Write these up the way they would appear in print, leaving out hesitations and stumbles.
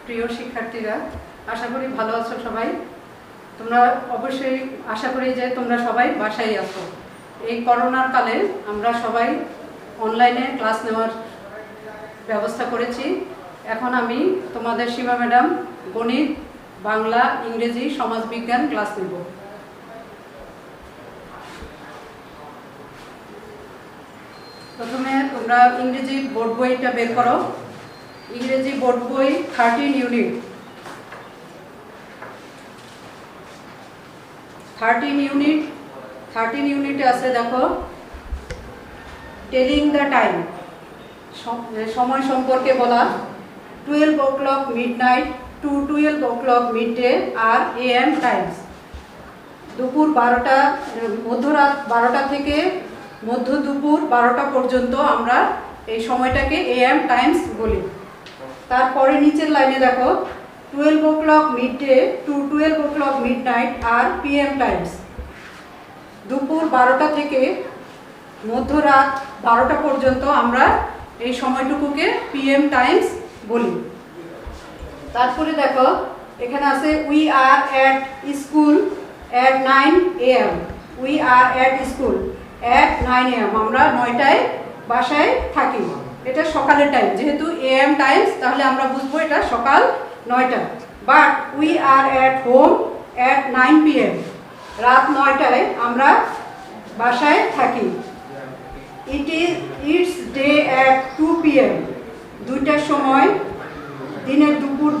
প্রিয় শিক্ষার্থীরা, আশা করি ভালো আছো সবাই। তোমরা অবশ্যই আশা করি যে তোমরা সবাই বাসায় আছো। এই করোনার কালে আমরা সবাই অনলাইনে ক্লাস নেওয়ার ব্যবস্থা করেছি। এখন আমি তোমাদের সীমা ম্যাডাম গণিত, বাংলা, ইংরেজি, সমাজবিজ্ঞান ক্লাস নেব। প্রথমে তোমরা ইংরেজি বোর্ড বইটা বের করো। ইংরেজি বোর্ড বই 13 ইউনিট। 13 ইউনিটে আছে, দেখো, টেলিং দ্য টাইম, সময় সম্পর্কে বলা। 12 o'clock midnight to 12 o'clock midday আর AM টাইমস। দুপুর 12টা, মধ্যরাত 12টা থেকে মধ্য দুপুর 12টা পর্যন্ত আমরা এই সময়টাকে AM টাইমস বলি। তারপরে নিচের লাইনে দেখো 12 o'clock midday to 12 o'clock midnight আর PM টাইমস। দুপুর 12টা থেকে মধ্যরাত 12টা পর্যন্ত আমরা এই সময়টুকুকে PM টাইমস বলি। তারপরে দেখো এখানে আছে we are at school at 9 AM। We are at school at 9 AM। আমরা 9টায় বাসায় থাকি। এটা সকালের টাইম, যেহেতু AM টাইমস তাহলে আমরা বুঝবো এটা সকাল 9টা। But we are at home at 9 PM। রাত 9টায় আমরা বাসায় থাকি। It's day at 2 PM। 2টার সময়, দিনের দুপুর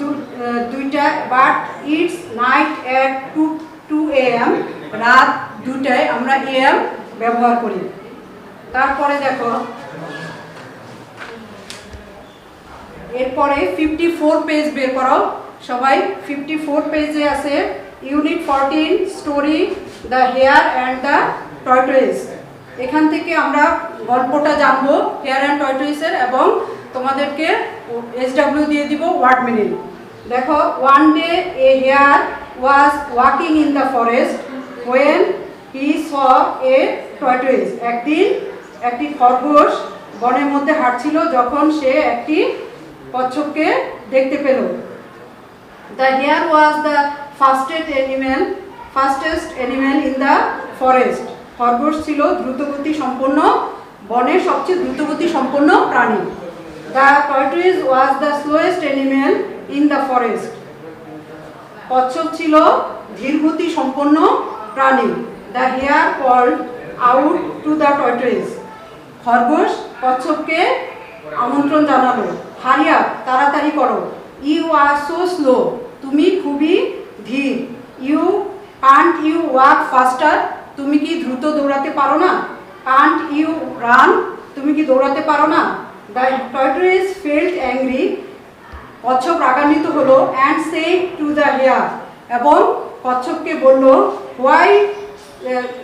2টা। But it's night at 2 AM। রাত 2টায় আমরা AM ব্যবহার করি। তারপরে দেখো এরপরে 54 পেজ বের করো সবাই। 54 পেজে আছে unit 14 story the hare and the tortoise. এখান থেকে আমরা গল্পটা জানবো হেয়ার অ্যান্ড টর্টয়েসের, এবং তোমাদেরকে SW দিয়ে দিব ওয়ার্ড মিনিং। দেখো, one day a hare was walking in the forest when he saw a tortoise. একদিন একটি খরগোশ বনের মধ্যে হাঁটছিল যখন সে একটি কচ্ছপকে দেখতে পেল। The hare was the fastest animal in the forest. খরগোশ ছিল দ্রুতগতি সম্পন্ন, বনের সবচেয়ে দ্রুতগতি সম্পন্ন প্রাণী। The tortoise was the slowest animal in the forest. কচ্ছপ ছিল ধীরগতি সম্পন্ন প্রাণী। The hare called out to the tortoise. খরগোশ কচ্ছপকে আমন্ত্রণ জানালো, হারি আপ, তাড়াতাড়ি করো। ইউ আর সো স্লো, তুমি খুবই ধীর। কান্ট ইউ ওয়াক ফাস্টার, তুমি কি দ্রুত দৌড়াতে পারো না? কান্ট ইউ রান, তুমি কি দৌড়াতে পারো না? দ্য টর্টয়েস ফেল্ট অ্যাংরি, কচ্ছপ রাগান্বিত হলো। And said to the hare, এবং কচ্ছপকে বলল,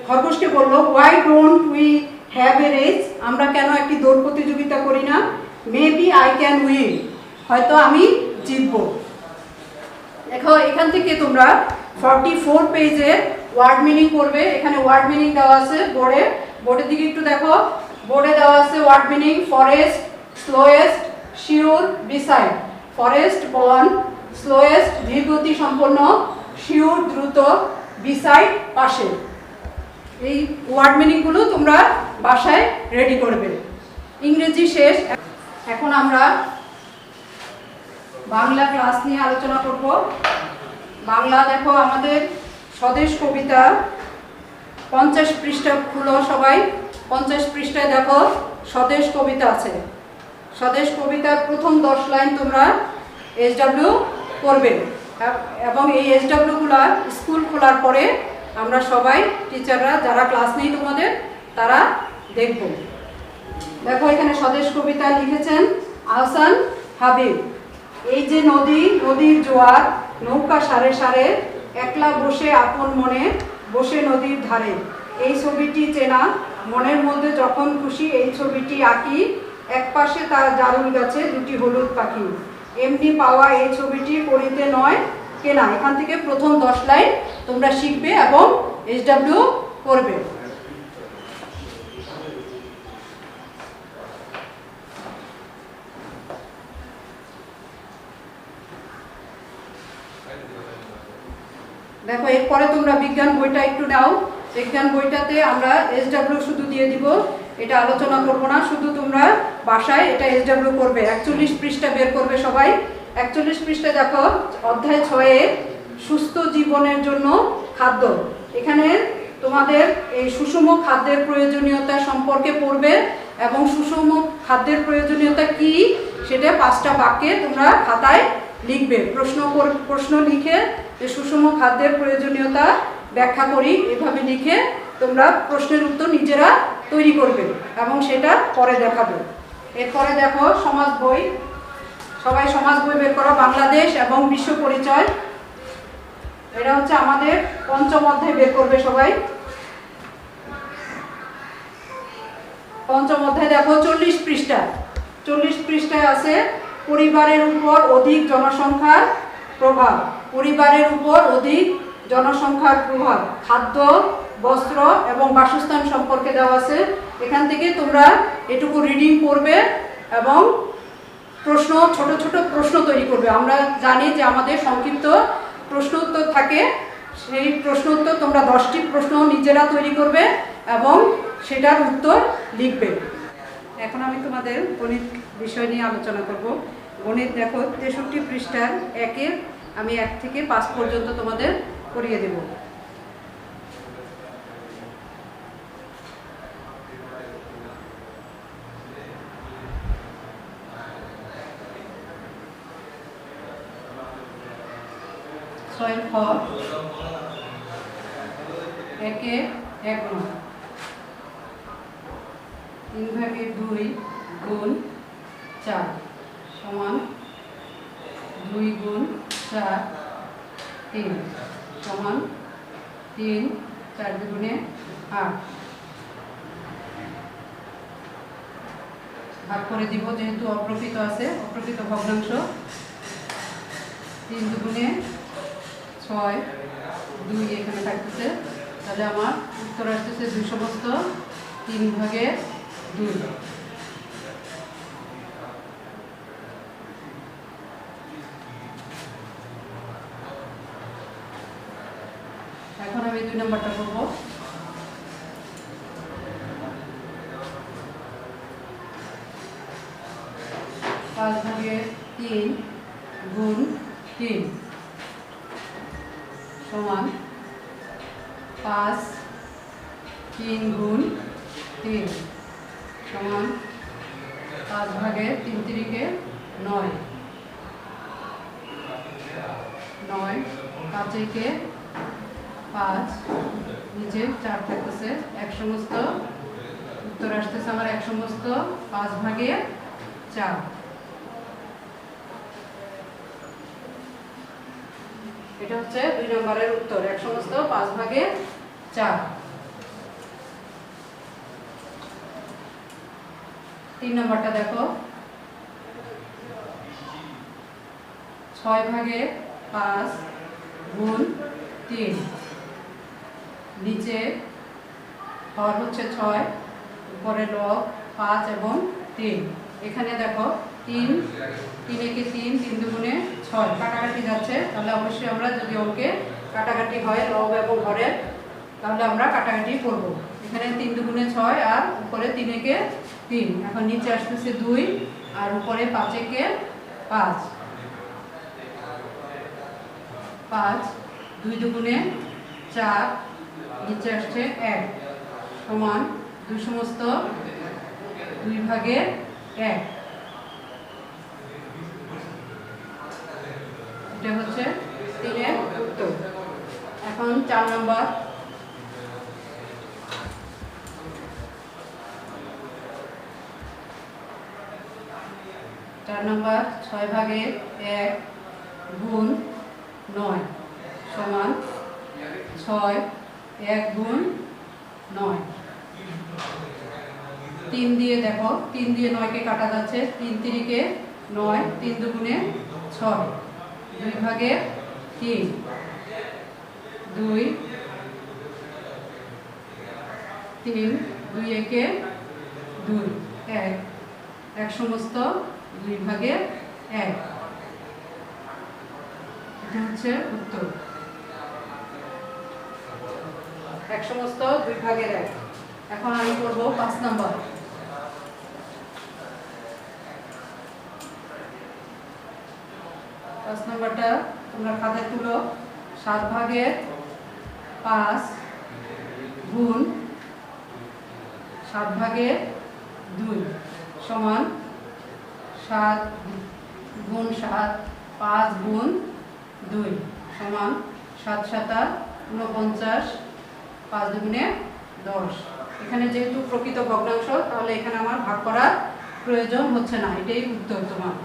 খরগোশকে বলল, why don't we have a race, আমরা কেন একটি দৌড় প্রতিযোগিতা করি না? মেবি আই ক্যান উইন, হয়তো আমি জিতব। দেখো, এখান থেকে তোমরা 44 পেজের ওয়ার্ড মিনিং করবে। এখানে ওয়ার্ড মিনিং দেওয়া আছে বোর্ডের দিকে একটু দেখো। বোর্ডে দেওয়া আছে word meaning: forest, slowest, sure, beside. Forest বন, স্লোয়েস্ট ধীরগতি সম্পন্ন, শিওর দ্রুত, বিসাইড পাশে। এই ওয়ার্ড মিনিংগুলো তোমরা বাসায় রেডি করবে। ইংরেজি শেষ। এখন আমরা বাংলা ক্লাস নিয়ে আলোচনা করব। বাংলা দেখো, আমাদের স্বদেশ কবিতা 50 পৃষ্ঠা খুলো সবাই। 50 পৃষ্ঠায় দেখো স্বদেশ কবিতা আছে। স্বদেশ কবিতার প্রথম 10 লাইন তোমরা SW করবে, এবং এই SW গুলা স্কুল খোলার পরে আমরা সবাই টিচাররা যারা ক্লাস নেই তোমাদের, তারা দেখব। দেখো, এখানে স্বদেশ কবিতা লিখেছেন আহসান হাবিব। এই যে নদী, নদীর জোয়ার, নৌকা সারে সারে, একলা বসে আপন মনে, বসে নদীর ধারে। এই ছবিটি চেনা, মনের মধ্যে যখন খুশি এই ছবিটি আঁকি। এক পাশে তার জারুল গাছে দুটি হলুদ পাখি। এমনি পাওয়া এই ছবিটি করিতে নয় কেনা। এখান থেকে প্রথম 10 লাইন তোমরা শিখবে এবং SW করবে। দেখো এরপরে তোমরা বিজ্ঞান বইটা একটু নাও। বিজ্ঞান বইটাতে আমরা SW শুধু দিয়ে দিব, এটা আলোচনা করব না, শুধু তোমরা বাসায় এটা SW করবে। 41 পৃষ্ঠা বের করবে সবাই। 41 পৃষ্ঠায় দেখো অধ্যায় 6-এ সুস্থ জীবনের জন্য খাদ্য। এখানে তোমাদের এই সুষম খাদ্যের প্রয়োজনীয়তা সম্পর্কে পড়বে এবং সুষম খাদ্যের প্রয়োজনীয়তা কি সেটা 5টা বাক্যে তোমরা খাতায় লিখবে। প্রশ্ন লিখে যে সুষম খাদ্যের প্রয়োজনীয়তা ব্যাখ্যা করি এভাবে লিখে তোমরা প্রশ্নের উত্তর নিজেরা তৈরি করবে এবং সেটা পরে দেখাবে। এরপরে দেখো সমাজ বই, সবাই সমাজ বই বের করো। বাংলাদেশ এবং বিশ্ব পরিচয়, এটা হচ্ছে আমাদের 5ম অধ্যায় বের করবে সবাই। 5ম অধ্যায় দেখো 40 পৃষ্ঠা। 40 পৃষ্ঠায় আছে পরিবারের উপর অধিক জনসংখ্যার প্রভাব। পরিবারের উপর অধিক জনসংখ্যার প্রভাব খাদ্য, বস্ত্র এবং বাসস্থান সম্পর্কে দেওয়া আছে। এখান থেকে তোমরা এটুকু রিডিং করবে এবং প্রশ্ন, ছোট ছোট প্রশ্ন তৈরি করবে। আমরা জানি যে আমাদের সংক্ষিপ্ত প্রশ্ন উত্তর থাকে, সেই প্রশ্ন উত্তর তোমরা 10টি প্রশ্ন নিজেরা তৈরি করবে এবং সেটার উত্তর লিখবে। এখন আমি তোমাদের গণিত বিষয় নিয়ে আলোচনা করব। গণিত দেখো 63 পৃষ্ঠার 1-এর আমি 1 থেকে 5 পর্যন্ত তোমাদের করিয়ে দেব। ছয়ের খ 1-এ 1 নং 3/2 গুণ 4 সমান 2 গুণ 4 3 সমান 3 4 দুগুণে 8। ভাগ করে দিব যেহেতু অপ্রকৃত আছে, অপ্রকৃত ভগ্নাংশ। 3 দুগুণে 6, 2 এখানে থাকতেছে, তাহলে আমার উত্তর আসতেছে 2 সমস্ত 3/2। এখন আমি 2 নম্বরটা করব। 5/3 গুণ 3 সমান 5, 3 গুণ 3 সমান 5/3 3-কে 9, 9 5-কে 5, নিচে 4 থাকতেছে। 1 সমস্ত উত্তর আসতেছে আমার 1 সমস্ত 5/4। এটা হচ্ছে 2 নম্বরের উত্তর, 1 সমস্ত 5/4। 3 নম্বরটা দেখো 6/5 গুণ 3, নিচে হর হচ্ছে 6, উপরে লব 5 এবং 3। এখানে দেখো 3 3-কে 3, 3 দুগুণে 6, কাটাকাটি যাচ্ছে, তাহলে অবশ্যই আমরা যদি অঙ্কে কাটাকাটি হয় লব এবং হরের তাহলে আমরা কাটাকাটি করব। এখানে 3 দুগুণে 6 আর উপরে 3-কে 3, এখন নিচে আসতেছে 2 আর উপরে 5-কে 5, 5 2 দুগুণে 4, নিচে আসছে 1 সমান 2 সমস্ত 2/1। এটা হচ্ছে 3-এর উত্তর। এখন 4 নম্বর, 6/1 গুণ 9 সমান 6, 1 গুণ 9। 3 দিয়ে দেখো 3 দিয়ে 9-কে কাটা যাচ্ছে, 3 3-কে 9, 3 দুগুণে 6, 2/3 2 3 2-একে 2 1, 1 সমস্ত 2/1। এটা হচ্ছে উত্তর। এক সমস্ত 2 ভাগের 1। এখন আমি করব 5 নাম্বার। 5 নাম্বারটা তোমরা খাতায় তুলো। 7 ভাগের 5 গুণ 7 ভাগের 2 সমান 7 গুণ 7, 5 গুণ 2 সমান 7 7 49, 5 দুগুণে 10। এখানে যেহেতু প্রকৃত ভগ্নাংশ, তাহলে এখানে আমার ভাগ করার প্রয়োজন হচ্ছে না। এটাই উত্তর তোমার।